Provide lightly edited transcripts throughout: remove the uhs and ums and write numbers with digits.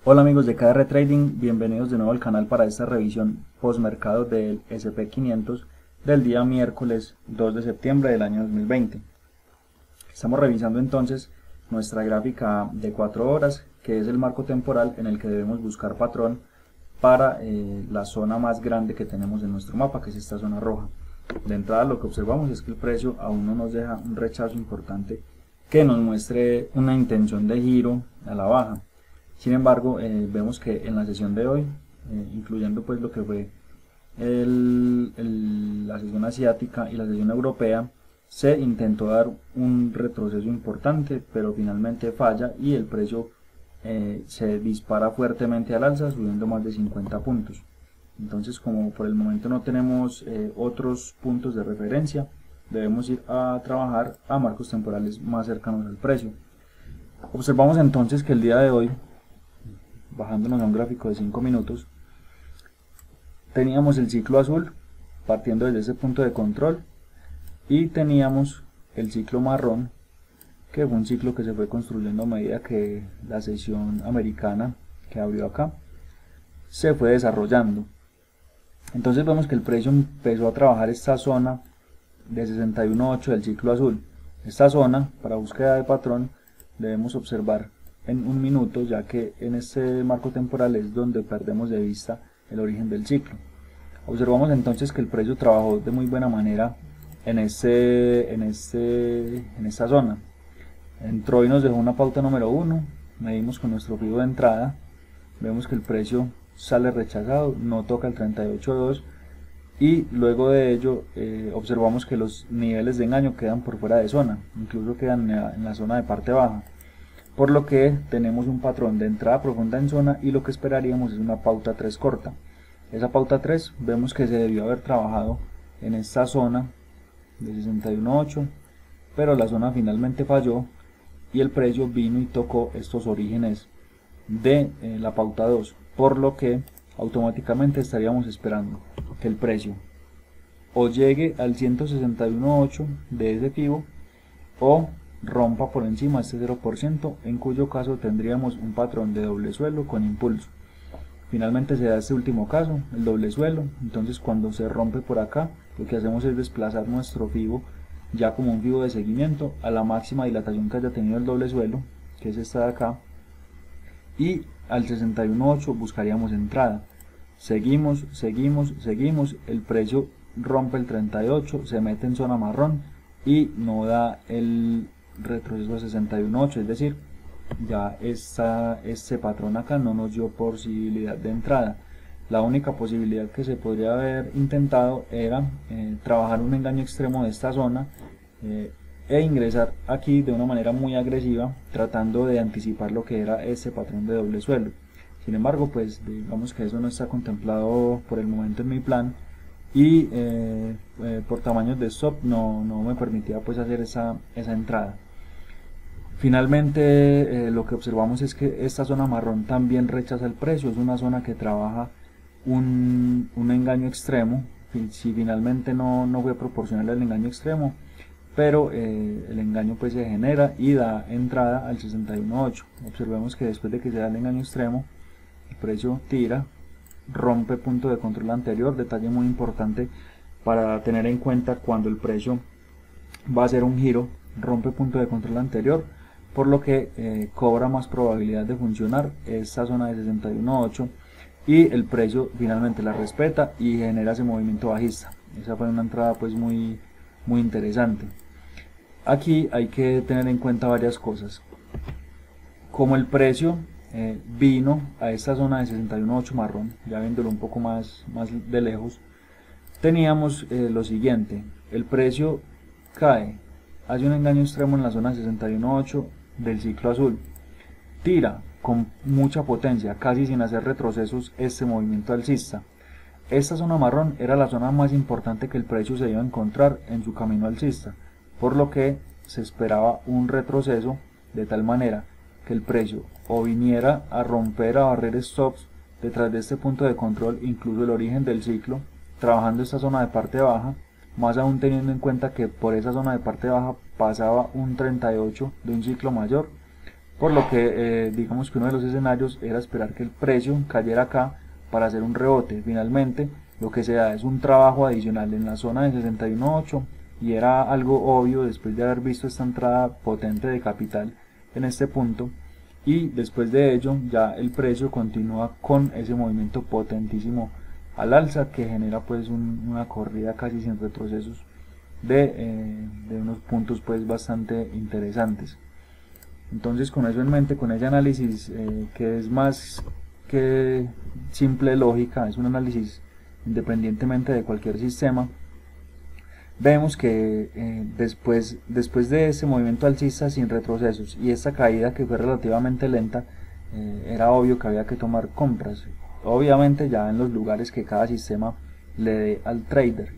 Hola amigos de KR Trading, bienvenidos de nuevo al canal para esta revisión postmercado del SP500 del día miércoles 2 de septiembre del año 2020. Estamos revisando entonces nuestra gráfica de 4 horas, que es el marco temporal en el que debemos buscar patrón para la zona más grande que tenemos en nuestro mapa, que es esta zona roja. De entrada lo que observamos es que el precio aún no nos deja un rechazo importante que nos muestre una intención de giro a la baja. Sin embargo, vemos que en la sesión de hoy, incluyendo pues lo que fue la sesión asiática y la sesión europea, se intentó dar un retroceso importante, pero finalmente falla y el precio se dispara fuertemente al alza, subiendo más de 50 puntos. Entonces, como por el momento no tenemos otros puntos de referencia, debemos ir a trabajar a marcos temporales más cercanos al precio. Observamos entonces que el día de hoy, bajándonos a un gráfico de 5 minutos, teníamos el ciclo azul partiendo desde ese punto de control y teníamos el ciclo marrón, que fue un ciclo que se fue construyendo a medida que la sesión americana que abrió acá se fue desarrollando. Entonces vemos que el precio empezó a trabajar esta zona de 61.8 del ciclo azul. Esta zona, para búsqueda de patrón, debemos observar en un minuto, ya que en este marco temporal es donde perdemos de vista el origen del ciclo. Observamos entonces que el precio trabajó de muy buena manera en esta zona. Entró y nos dejó una pauta número 1, medimos con nuestro fibo de entrada, vemos que el precio sale rechazado, no toca el 38.2 y luego de ello observamos que los niveles de engaño quedan por fuera de zona, incluso quedan en la zona de parte baja, por lo que tenemos un patrón de entrada profunda en zona y lo que esperaríamos es una pauta 3 corta. Esa pauta 3 vemos que se debió haber trabajado en esta zona de 61.8, pero la zona finalmente falló y el precio vino y tocó estos orígenes de la pauta 2, por lo que automáticamente estaríamos esperando que el precio o llegue al 161.8 de ese fibo o rompa por encima de este 0%, en cuyo caso tendríamos un patrón de doble suelo con impulso. Finalmente se da este último caso, el doble suelo. Entonces cuando se rompe por acá, lo que hacemos es desplazar nuestro fibo ya como un fibo de seguimiento a la máxima dilatación que haya tenido el doble suelo, que es esta de acá, y al 61.8 buscaríamos entrada. Seguimos, el precio rompe el 38, se mete en zona marrón y no da el retroceso a 61.8, es decir, ya este patrón acá no nos dio posibilidad de entrada. La única posibilidad que se podría haber intentado era trabajar un engaño extremo de esta zona e ingresar aquí de una manera muy agresiva, tratando de anticipar lo que era este patrón de doble suelo. Sin embargo, pues digamos que eso no está contemplado por el momento en mi plan y por tamaños de stop no me permitía pues hacer esa entrada. Finalmente lo que observamos es que esta zona marrón también rechaza el precio, es una zona que trabaja un engaño extremo. Si finalmente no fue proporcional al engaño extremo, pero el engaño pues se genera y da entrada al 61.8. Observemos que después de que se da el engaño extremo, el precio tira, rompe punto de control anterior, detalle muy importante para tener en cuenta cuando el precio va a hacer un giro, rompe punto de control anterior, por lo que cobra más probabilidad de funcionar esta zona de 61.8 y el precio finalmente la respeta y genera ese movimiento bajista. Esa fue una entrada pues muy interesante. Aquí hay que tener en cuenta varias cosas. Como el precio vino a esta zona de 61.8 marrón, ya viéndolo un poco más de lejos, teníamos lo siguiente: el precio cae, hace un engaño extremo en la zona 61.8 del ciclo azul, tira con mucha potencia, casi sin hacer retrocesos, este movimiento alcista. Esta zona marrón era la zona más importante que el precio se iba a encontrar en su camino alcista, por lo que se esperaba un retroceso de tal manera que el precio o viniera a romper, a barrer stops detrás de este punto de control, incluso el origen del ciclo, trabajando esta zona de parte baja, más aún teniendo en cuenta que por esa zona de parte baja pasaba un 38 de un ciclo mayor, por lo que digamos que uno de los escenarios era esperar que el precio cayera acá para hacer un rebote. Finalmente lo que se da es un trabajo adicional en la zona de 61.8 y era algo obvio después de haber visto esta entrada potente de capital en este punto, y después de ello ya el precio continúa con ese movimiento potentísimo al alza que genera pues una corrida casi sin retrocesos de unos puntos pues bastante interesantes. Entonces con eso en mente, con ese análisis que es más que simple lógica, es un análisis independientemente de cualquier sistema, vemos que después de ese movimiento alcista sin retrocesos y esta caída que fue relativamente lenta, era obvio que había que tomar compras, obviamente ya en los lugares que cada sistema le dé al trader.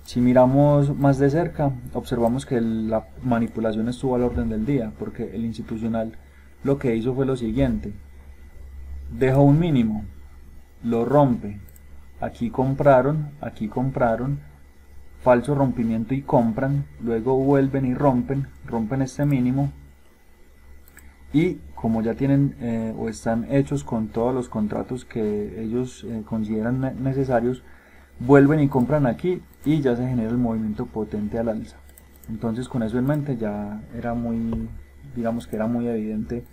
Si miramos más de cerca, observamos que la manipulación estuvo al orden del día, porque el institucional lo que hizo fue lo siguiente: dejó un mínimo, lo rompe, aquí compraron, falso rompimiento y compran, luego vuelven y rompen este mínimo, y como ya tienen o están hechos con todos los contratos que ellos consideran necesarios, vuelven y compran aquí y ya se genera el movimiento potente al alza. Entonces con eso en mente ya era muy, digamos que era muy evidente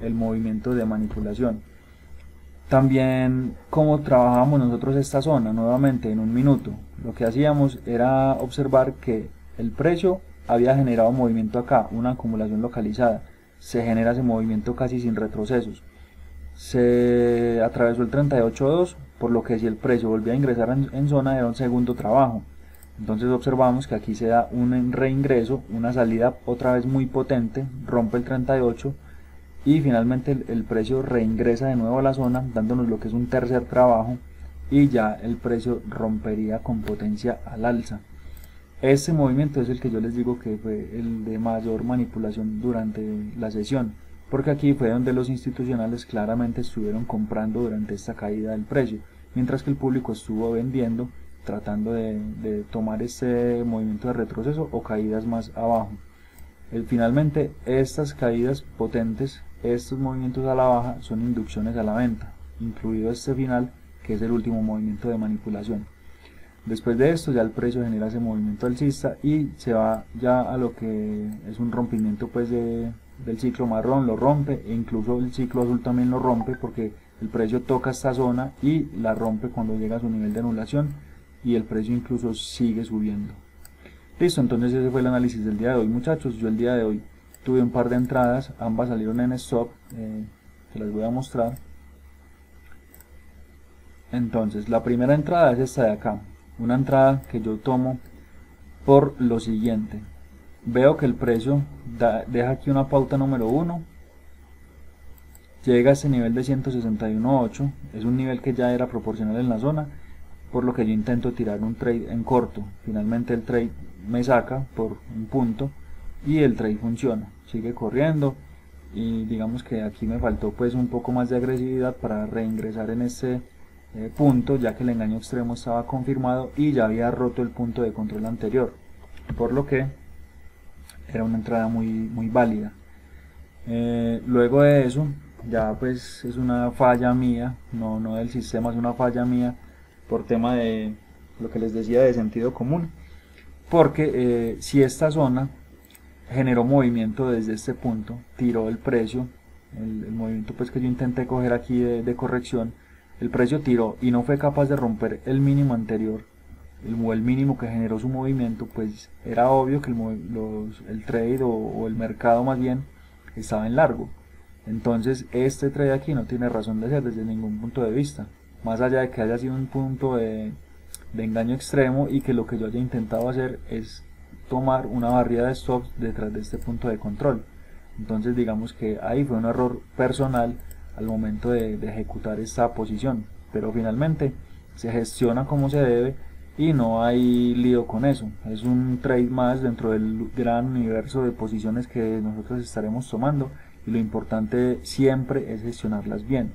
el movimiento de manipulación. También cómo trabajábamos nosotros esta zona, nuevamente en un minuto, lo que hacíamos era observar que el precio había generado movimiento acá, una acumulación localizada, se genera ese movimiento casi sin retrocesos, se atravesó el 38.2, por lo que si el precio volvía a ingresar en zona era un segundo trabajo. Entonces observamos que aquí se da un reingreso, una salida otra vez muy potente, rompe el 38 y finalmente el precio reingresa de nuevo a la zona, dándonos lo que es un tercer trabajo, y ya el precio rompería con potencia al alza. Este movimiento es el que yo les digo que fue el de mayor manipulación durante la sesión, porque aquí fue donde los institucionales claramente estuvieron comprando durante esta caída del precio, mientras que el público estuvo vendiendo, tratando de tomar este movimiento de retroceso o caídas más abajo. Finalmente estas caídas potentes, estos movimientos a la baja, son inducciones a la venta, incluido este final que es el último movimiento de manipulación. Después de esto ya el precio genera ese movimiento alcista y se va ya a lo que es un rompimiento pues del ciclo marrón, lo rompe, e incluso el ciclo azul también lo rompe, porque el precio toca esta zona y la rompe cuando llega a su nivel de anulación, y el precio incluso sigue subiendo. Listo, entonces ese fue el análisis del día de hoy, muchachos. Yo el día de hoy tuve un par de entradas, ambas salieron en stop, que las voy a mostrar. Entonces la primera entrada es esta de acá, una entrada que yo tomo por lo siguiente: veo que el precio deja aquí una pauta número 1, llega a este nivel de 161.8, es un nivel que ya era proporcional en la zona, por lo que yo intento tirar un trade en corto. Finalmente el trade me saca por un punto y el trade funciona, sigue corriendo, y digamos que aquí me faltó pues un poco más de agresividad para reingresar en este punto, ya que el engaño extremo estaba confirmado y ya había roto el punto de control anterior, por lo que era una entrada muy válida. Luego de eso ya pues es una falla mía, no del sistema, es una falla mía por tema de lo que les decía de sentido común, porque si esta zona generó movimiento desde este punto, tiró el precio, el movimiento pues que yo intenté coger aquí de corrección, el precio tiró y no fue capaz de romper el mínimo anterior, el mínimo que generó su movimiento, pues era obvio que el trade o el mercado más bien estaba en largo. Entonces este trade aquí no tiene razón de ser desde ningún punto de vista, más allá de que haya sido un punto de engaño extremo y que lo que yo haya intentado hacer es tomar una barrida de stops detrás de este punto de control. Entonces digamos que ahí fue un error personal al momento de ejecutar esta posición, pero finalmente se gestiona como se debe y no hay lío con eso. Es un trade más dentro del gran universo de posiciones que nosotros estaremos tomando, y lo importante siempre es gestionarlas bien.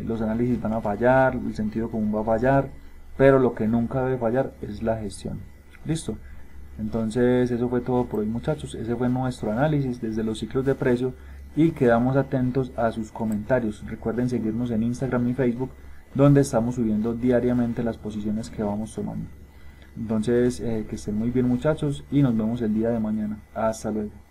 Los análisis van a fallar, el sentido común va a fallar, pero lo que nunca debe fallar es la gestión. Listo. Entonces eso fue todo por hoy, muchachos. Ese fue nuestro análisis desde los ciclos de precio y quedamos atentos a sus comentarios. Recuerden seguirnos en Instagram y Facebook, donde estamos subiendo diariamente las posiciones que vamos tomando. Entonces, que estén muy bien muchachos y nos vemos el día de mañana. Hasta luego.